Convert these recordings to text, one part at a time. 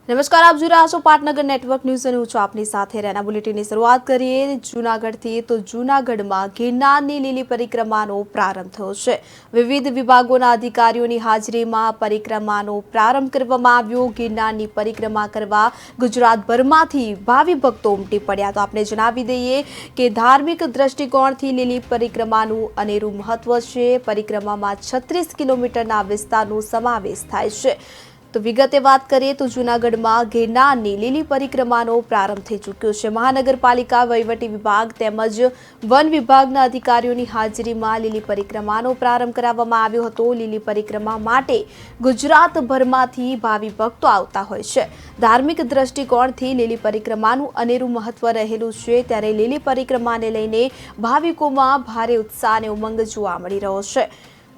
નમસ્કાર, આપ જોઈ રહ્યા છો પાટનગર નેટવર્ક ન્યૂઝ અને હું છું આપની સાથે રહેના બુલેટિનની શરૂઆત કરીએ જૂનાગઢથી તો જૂનાગઢમાં ગિરનારની લીલી પરિક્રમાનો પ્રારંભ થયો છે। વિવિધ વિભાગોના અધિકારીઓની હાજરીમાં પરિક્રમાનો પ્રારંભ કરવામાં આવ્યો। ગિરનારની પરિક્રમા કરવા ગુજરાતભરમાંથી ભાવિ ભક્તો ઉમટી પડ્યા। તો આપણે જણાવી દઈએ કે ધાર્મિક દ્રષ્ટિકોણથી લીલી પરિક્રમાનું અનેરું મહત્વ છે। પરિક્રમામાં 36 કિલોમીટરના વિસ્તારનો સમાવેશ થાય છે। તો વિગતે વાત કરીએ તો જૂનાગઢમાં ગિરનારની લીલી પરિક્રમાનો પ્રારંભ થઈ ચૂક્યો છે। મહાનગરપાલિકા વહીવટી વિભાગ તેમજ વન વિભાગના અધિકારીઓની હાજરીમાં લીલી પરિક્રમાનો પ્રારંભ કરાવવામાં આવ્યો હતો। લીલી પરિક્રમા માટે ગુજરાતભરમાંથી ભાવિ ભક્તો આવતા હોય છે। ધાર્મિક દ્રષ્ટિકોણથી લીલી પરિક્રમાનું અનેરું મહત્વ રહેલું છે। ત્યારે લીલી પરિક્રમાને લઈને ભાવિકોમાં ભારે ઉત્સાહ અને ઉમંગ જોવા મળી રહ્યો છે।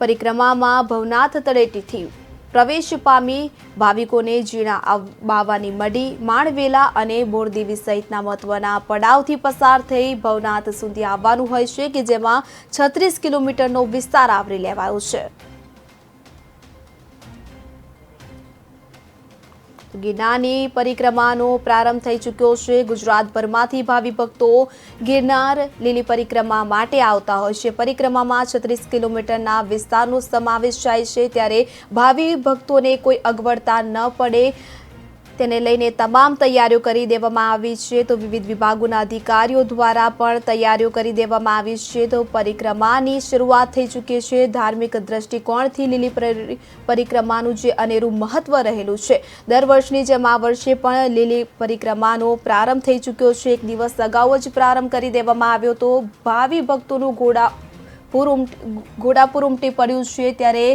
પરિક્રમામાં ભવનાથ તળેટીથી પ્રવેશ પામી ભાવિકોને જીણા બાવાની મઢી, માણવેલા અને બોરદેવી સહિતના મહત્વના પડાવથી પસાર થઈ ભવનાથ સુધી આવવાનું હોય છે કે જેમાં 36 કિલોમીટરનો વિસ્તાર આવરી લેવાયો છે। ગિરનારની પરિક્રમાનો પ્રારંભ થઈ ચૂક્યો છે। ગુજરાતભરમાંથી ભાવિ ભક્તો ગિરનાર લીલી પરિક્રમા માટે આવતા હોય છે। પરિક્રમામાં 36 કિલોમીટરના વિસ્તારનો સમાવેશ થાય છે। ત્યારે ભાવિ ભક્તોને કોઈ અગવડતા ન પડે તેને લઈને તમામ તૈયારીઓ કરી દેવામાં આવી છે। તો વિવિધ વિભાગોના અધિકારીઓ દ્વારા પણ તૈયારીઓ કરી દેવામાં આવી છે। તો પરિક્રમાની શરૂઆત થઈ ચૂકી છે। ધાર્મિક દ્રષ્ટિકોણથી લીલી પરિક્રમાનું જે અનેરું મહત્વ રહેલું છે। દર વર્ષની જેમ આ વર્ષે પણ લીલી પરિક્રમાનો પ્રારંભ થઈ ચૂક્યો છે। એક દિવસ અગાઉ જ પ્રારંભ કરી દેવામાં આવ્યો તો ભાવિ ભક્તોનું ઘોડાપુર ઉમટી પડ્યું છે। ત્યારે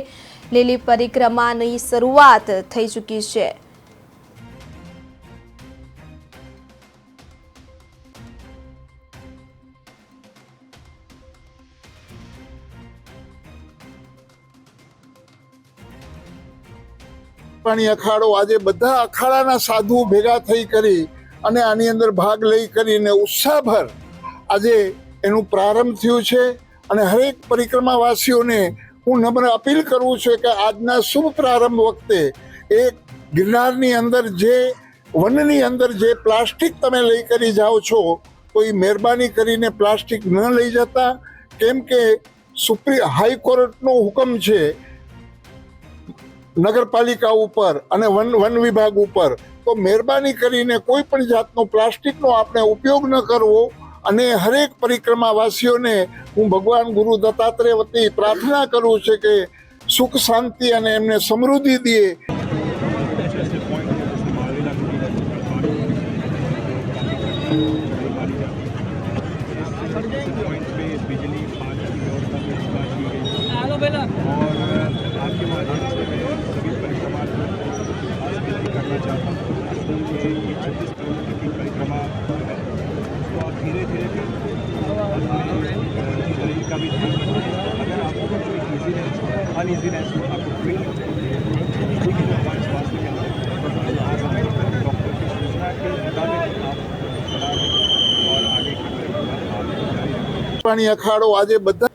લીલી પરિક્રમાની શરૂઆત થઈ ચૂકી છે। પાણી અખાડો આજે બધા અખાડાના સાધુ ભેગા થઈ કરી અને આની અંદર ભાગ લઈ કરીને ઉત્સાહભર આજે એનું પ્રારંભ થયું છે। અને હરેક પરિક્રમાવાસીઓને હું નમ્ર અપીલ કરું છું કે આજના શુભ પ્રારંભ વખતે એક ગિરનારની અંદર જે વનની અંદર જે પ્લાસ્ટિક તમે લઈ કરી જાઓ છો તો એ મહેરબાની કરીને પ્લાસ્ટિક ન લઈ જતા, કેમ કે હાઈકોર્ટનો હુકમ છે નગરપાલિકા ઉપર અને વન વિભાગ ઉપર। તો મહેરબાની કરીને કોઈ પણ જાતનો પ્લાસ્ટિકનો આપણે ઉપયોગ ન કરવો। અને હરેક પરિક્રમાવાસીઓને હું ભગવાન ગુરુ દત્તાત્રેય વતી પ્રાર્થના કરું છું કે સુખ શાંતિ અને એમને સમૃદ્ધિ દે। પાણી અખાડો આજે બધા